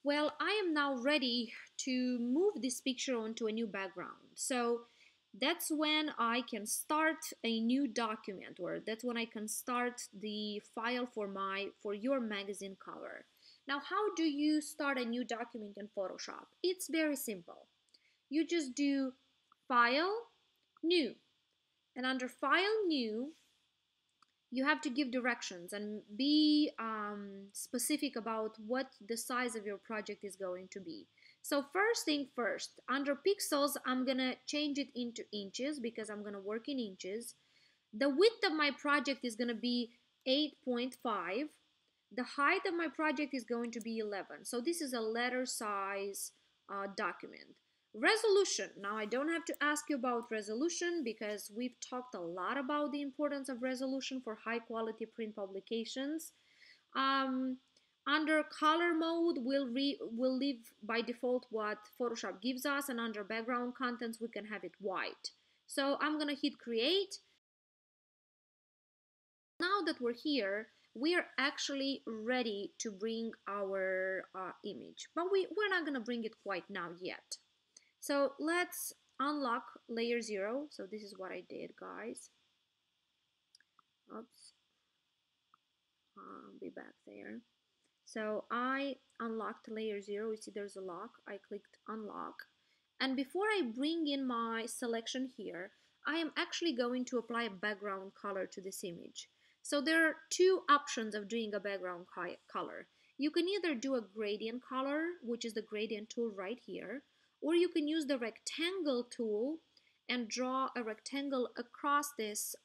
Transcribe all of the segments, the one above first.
Well, I am now ready to move this picture onto a new background. So that's when I can start a new document, or that's when I can start the file for your magazine cover. Now, how do you start a new document in Photoshop? It's very simple. You just do File, New, and under File, New, you have to give directions and be specific about what the size of your project is going to be. So first thing first, under pixels, I'm gonna change it into inches because I'm gonna work in inches. The width of my project is gonna be 8.5. The height of my project is going to be 11. So this is a letter size document. Resolution. Now I don't have to ask you about resolution because we've talked a lot about the importance of resolution for high quality print publications. Um, Under color mode, we'll leave by default what Photoshop gives us, and under background contents, we can have it white. So I'm gonna hit create. Now that we're here, we are actually ready to bring our image, but we're not gonna bring it quite now yet. So let's unlock layer 0. So this is what I did, guys. Oops, I'll be back there. So I unlocked layer 0. You see there's a lock. I clicked unlock. And before I bring in my selection here, I am actually going to apply a background color to this image. So there are two options of doing a background color. You can either do a gradient color, which is the gradient tool right here, or you can use the rectangle tool and draw a rectangle across this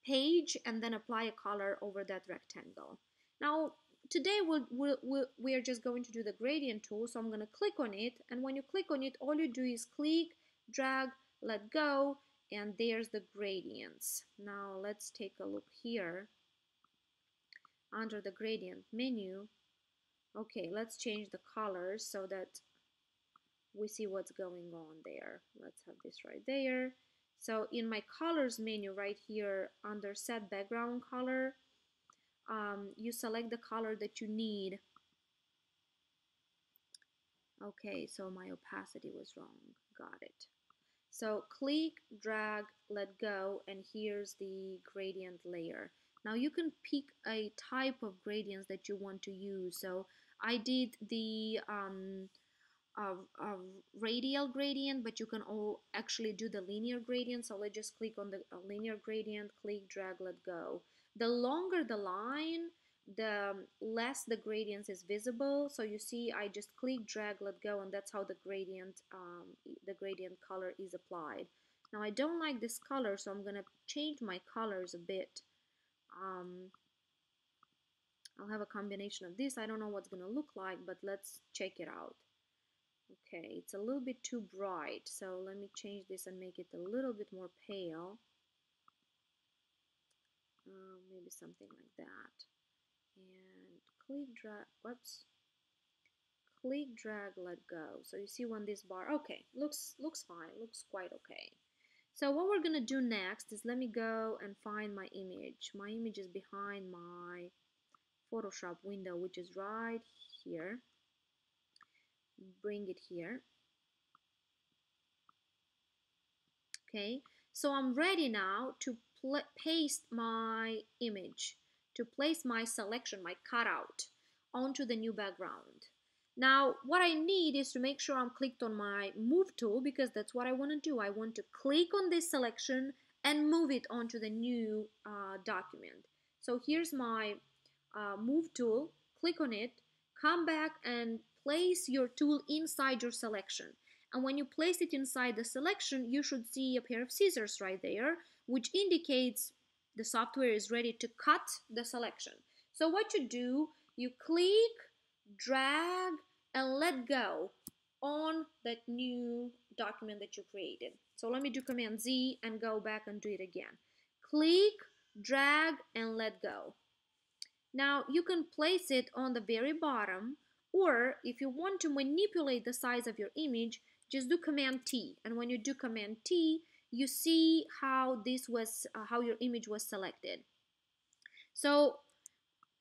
page and then apply a color over that rectangle. Now, today we're just going to do the gradient tool, so I'm going to click on it, and when you click on it, all you do is click, drag, let go, and there's the gradients. Now let's take a look here under the gradient menu. Okay, let's change the colors so that we see what's going on there. Let's have this right there. So in my colors menu right here under set background color, you select the color that you need. Okay, so my opacity was wrong. Got it. So click, drag, let go, and here's the gradient layer. Now you can pick a type of gradients that you want to use. So I did the a radial gradient, but you can all actually do the linear gradient. So let's just click on the linear gradient, click, drag, let go. The longer the line, the less the gradient is visible. So you see, I just click, drag, let go, and that's how the gradient color is applied. Now I don't like this color, so I'm gonna change my colors a bit. I'll have a combination of this. I don't know what's gonna look like, but let's check it out. Okay, it's a little bit too bright, so let me change this and make it a little bit more pale. Maybe something like that. And click, drag, whoops. Click, drag, let go. So you see when this bar, okay, looks fine, looks quite okay. So what we're gonna do next is let me go and find my image. My image is behind my Photoshop window, which is right here. Bring it here. Okay, so I'm ready now to paste my image, to place my selection, my cutout, onto the new background. Now, what I need is to make sure I'm clicked on my move tool because that's what I want to do. I want to click on this selection and move it onto the new document. So here's my move tool, click on it, come back and place your tool inside your selection. And when you place it inside the selection, you should see a pair of scissors right there, which indicates the software is ready to cut the selection. So what you do, you click, drag, and let go on that new document that you created. So let me do Command Z and go back and do it again. Click, drag, and let go. Now you can place it on the very bottom, or if you want to manipulate the size of your image, just do Command T. And when you do Command T, you see how this was, how your image was selected. So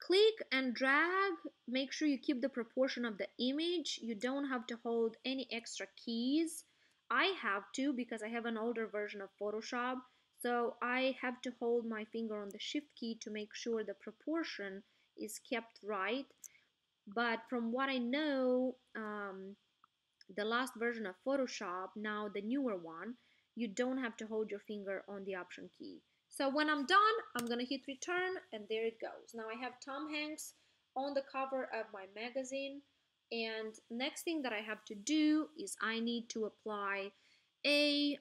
Click and drag. Make sure you keep the proportion of the image. You don't have to hold any extra keys. I have to because I have an older version of Photoshop. So I have to hold my finger on the shift key to make sure the proportion is kept right. But from what I know, the last version of Photoshop, now the newer one, you don't have to hold your finger on the option key. So when I'm done, I'm gonna hit return and there it goes. Now I have Tom Hanks on the cover of my magazine, and next thing that I have to do is I need to apply a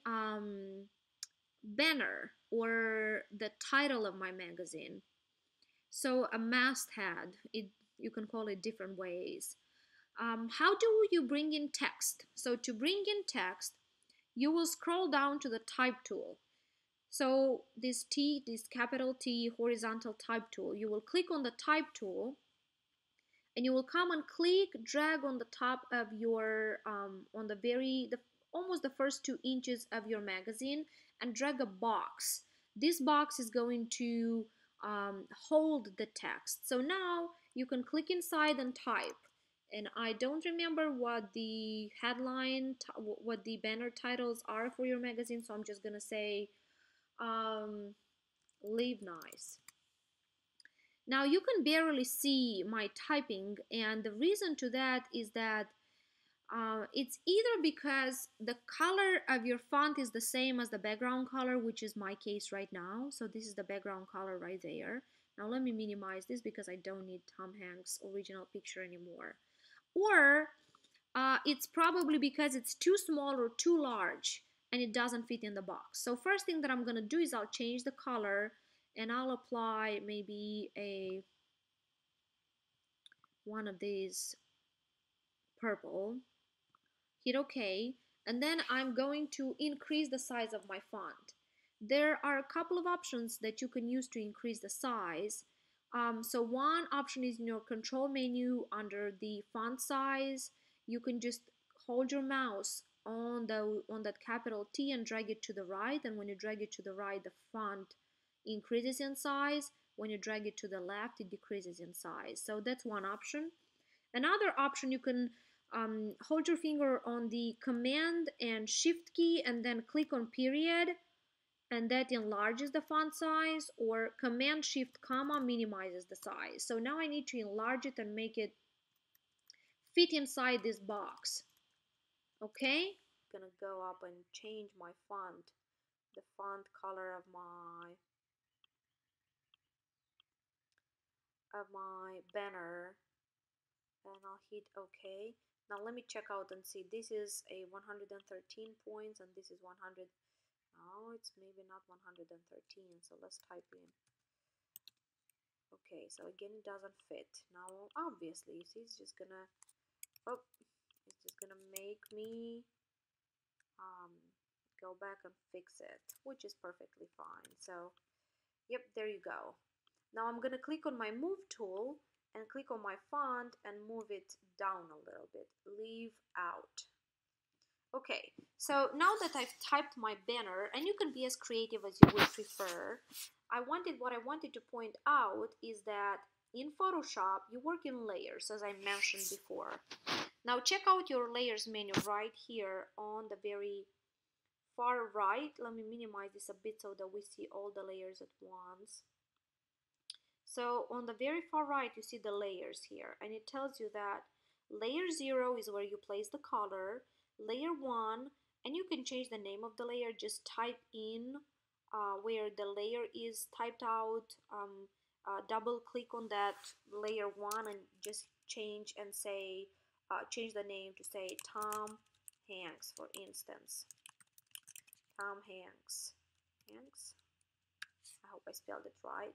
banner or the title of my magazine. So a masthead, you can call it different ways. How do you bring in text? So to bring in text, you will scroll down to the type tool. So this capital T horizontal type tool, you will click on the type tool and you will come and click, drag on the top of your, on almost the first 2 inches of your magazine and drag a box. This box is going to hold the text. So now you can click inside and type. And I don't remember what the headline, what the banner titles are for your magazine, so I'm just gonna say Live Nice. Now you can barely see my typing, and the reason to that is that it's either because the color of your font is the same as the background color, which is my case right now. So this is the background color right there. Now let me minimize this because I don't need Tom Hanks' original picture anymore. Or it's probably because it's too small or too large and it doesn't fit in the box. So first thing that I'm gonna do is I'll change the color and I'll apply maybe one of these purple, hit OK, and then I'm going to increase the size of my font. There are a couple of options that you can use to increase the size. So one option is in your control menu under the font size. You can just hold your mouse on that capital T and drag it to the right, and when you drag it to the right, the font increases in size. When you drag it to the left, it decreases in size. So that's one option. Another option, you can hold your finger on the command and shift key and then click on period, and that enlarges the font size, or command shift comma minimizes the size. So now I need to enlarge it and make it fit inside this box. Okay, I'm gonna go up and change my font, the font color of my banner, and I'll hit OK. Now let me check out and see. This is a 113 points and this is 100. No, it's maybe not 113. So let's type in. Okay, so again it doesn't fit. Now obviously, you see, it's just gonna make me go back and fix it, which is perfectly fine. So yep, there you go. Now I'm gonna click on my move tool and click on my font and move it down a little bit. Leave out. Okay, so now that I've typed my banner, and you can be as creative as you would prefer, what I wanted to point out is that in Photoshop, you work in layers, as I mentioned before. Now check out your layers menu right here on the very far right. Let me minimize this a bit so that we see all the layers at once. So on the very far right, you see the layers here, and it tells you that layer 0 is where you place the color, layer 1, and you can change the name of the layer. Just type in where the layer is typed out, double click on that layer 1 and just change and say, change the name to say Tom Hanks, for instance. Tom Hanks. I hope I spelled it right.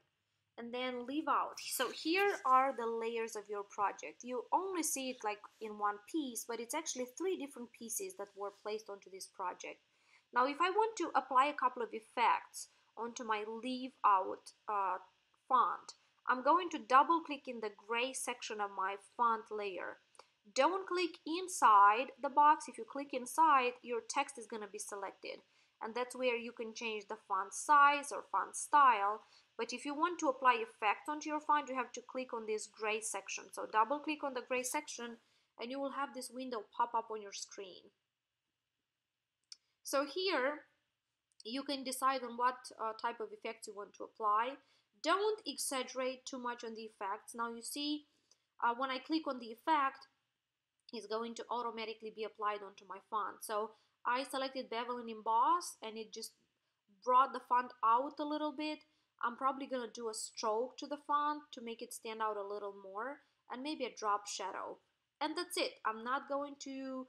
And then leave out. So here are the layers of your project. You only see it like in one piece, but it's actually 3 different pieces that were placed onto this project. Now if I want to apply a couple of effects onto my leave out font, I'm going to double click in the gray section of my font layer. Don't click inside the box. If you click inside, your text is going to be selected, and that's where you can change the font size or font style. But if you want to apply effect onto your font, you have to click on this gray section. So double click on the gray section and you will have this window pop up on your screen. So here you can decide on what type of effects you want to apply. Don't exaggerate too much on the effects. Now you see when I click on the effect, it's going to automatically be applied onto my font. So I selected bevel and emboss and it just brought the font out a little bit. I'm probably gonna do a stroke to the font to make it stand out a little more, and maybe a drop shadow, and that's it. I'm not going to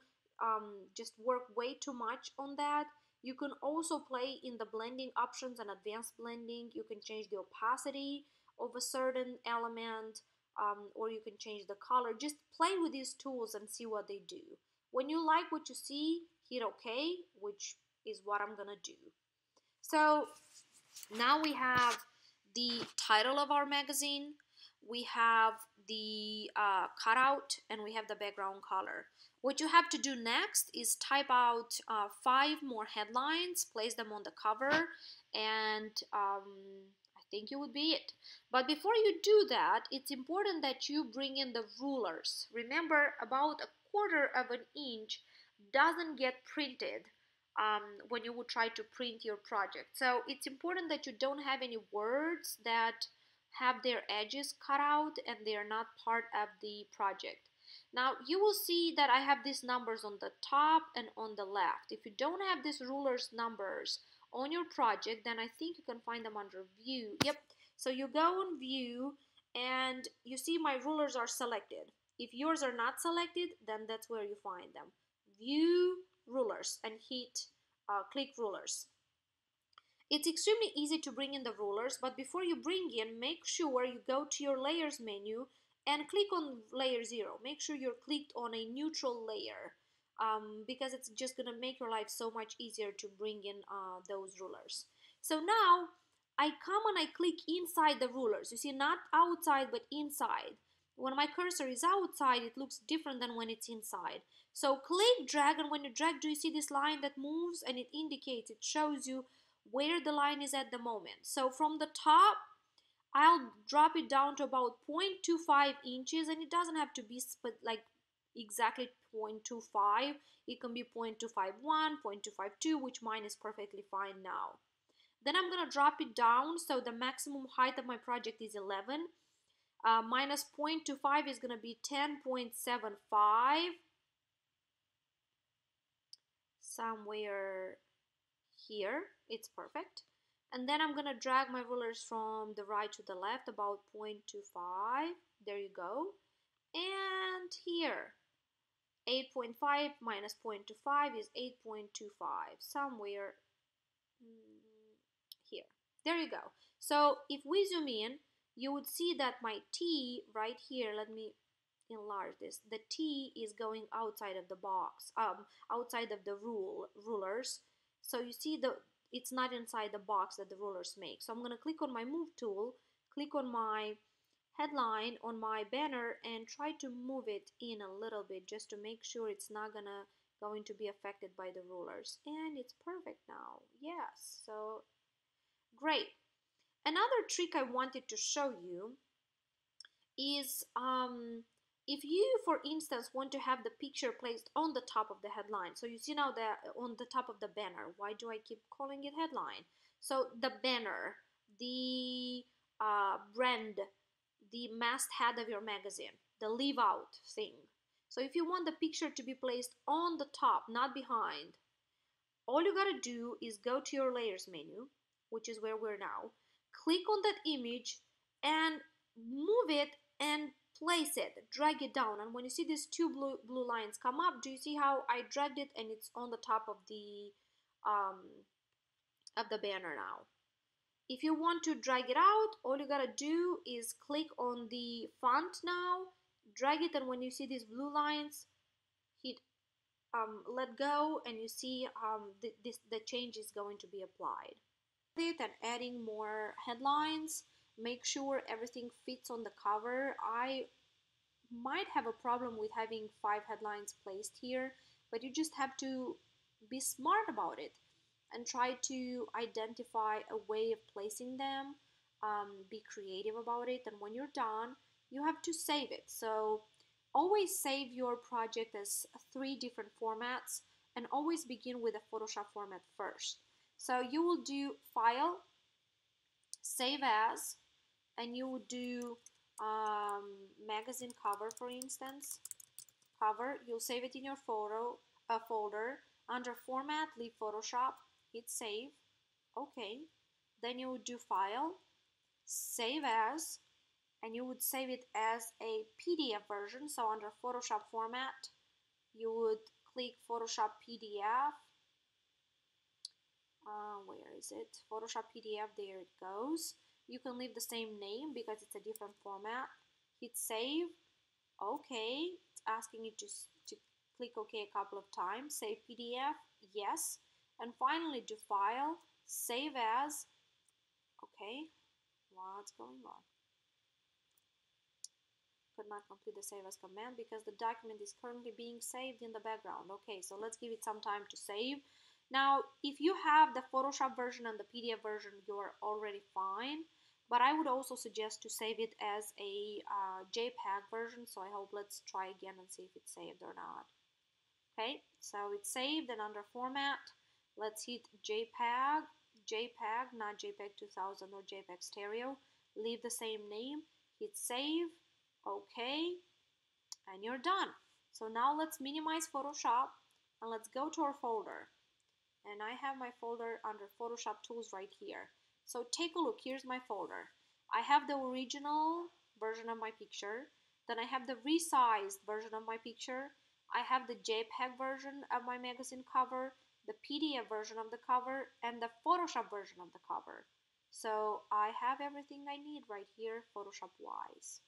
just work way too much on that. You can also play in the blending options and advanced blending. You can change the opacity of a certain element, or you can change the color. Just play with these tools and see what they do. When you like what you see, hit OK, which is what I'm gonna do. So now we have the title of our magazine, we have the cutout, and we have the background color. What you have to do next is type out 5 more headlines, place them on the cover, and I think it would be it. But before you do that, it's important that you bring in the rulers. Remember, about 1/4 of an inch doesn't get printed when you would try to print your project. So it's important that you don't have any words that have their edges cut out and they are not part of the project. Now you will see that I have these numbers on the top and on the left. If you don't have these rulers numbers on your project, then I think you can find them under view. Yep, so you go on view and you see my rulers are selected. If yours are not selected, then that's where you find them. View rulers and hit click rulers. It's extremely easy to bring in the rulers, but before you bring in, make sure you go to your layers menu and click on layer 0. Make sure you're clicked on a neutral layer because it's just gonna make your life so much easier to bring in those rulers. So now I come and I click inside the rulers. You see, not outside but inside. When my cursor is outside, it looks different than when it's inside. So click drag, and when you drag, do you see this line that moves and it indicates, it shows you where the line is at the moment. So from the top, I'll drop it down to about 0.25 inches, and it doesn't have to be like exactly 0.25. It can be 0.251, 0.252, which mine is perfectly fine now. Then I'm gonna drop it down, so the maximum height of my project is 11. Minus 0.25 is gonna be 10.75. Somewhere here, it's perfect. And then I'm gonna drag my rulers from the right to the left about 0.25. There you go. And here, 8.5 minus 0.25 is 8.25, somewhere here. There you go. So if we zoom in, you would see that my T right here, let me enlarge this, the T is going outside of the box, outside of the rulers. So you see it's not inside the box that the rulers make. So I'm going to click on my move tool, click on my headline on my banner, and try to move it in a little bit just to make sure it's not going to be affected by the rulers. And it's perfect now. Yes, so great. Another trick I wanted to show you is if you, for instance, want to have the picture placed on the top of the headline. So you see now that on the top of the banner. Why do I keep calling it headline? So the banner, the brand, the masthead of your magazine, the leave out thing. So if you want the picture to be placed on the top, not behind, all you gotta do is go to your layers menu, which is where we're now, click on that image and move it and place it, drag it down. And when you see these two blue lines come up, do you see how I dragged it and it's on the top of the banner now? If you want to drag it out, all you gotta do is click on the font now, drag it, and when you see these blue lines, hit let go, and you see the change is going to be applied. And adding more headlines, make sure everything fits on the cover. I might have a problem with having 5 headlines placed here, but you just have to be smart about it and try to identify a way of placing them be creative about it. And when you're done, you have to save it. So always save your project as 3 different formats, and always begin with a Photoshop format first. So you will do File, Save As, and you will do magazine cover, for instance. Cover, you'll save it in your folder. Under Format, leave Photoshop, hit Save. Okay. Then you would do File, Save As, and you would save it as a PDF version. So under Photoshop Format, you would click Photoshop PDF. Where is it? Photoshop PDF, there it goes. You can leave the same name because it's a different format. Hit Save. Okay, it's asking you to click OK a couple of times. Save PDF, yes. And finally do File, Save As. Okay, what's going on? Could not complete the save as command because the document is currently being saved in the background. Okay, so let's give it some time to save. Now, if you have the Photoshop version and the PDF version, you're already fine. But I would also suggest to save it as a JPEG version. So I hope, let's try again and see if it's saved or not. Okay, so it's saved, and under Format, let's hit JPEG. JPEG, not JPEG 2000 or JPEG Stereo. Leave the same name. Hit Save. Okay, and you're done. So now let's minimize Photoshop and let's go to our folder. And I have my folder under Photoshop Tools right here. So take a look, here's my folder. I have the original version of my picture, then I have the resized version of my picture, I have the JPEG version of my magazine cover, the PDF version of the cover, and the Photoshop version of the cover. So I have everything I need right here, Photoshop wise.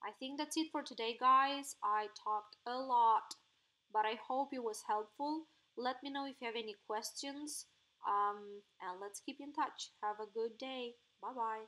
I think that's it for today, guys. I talked a lot, but I hope it was helpful. Let me know if you have any questions, and let's keep in touch. Have a good day. Bye bye.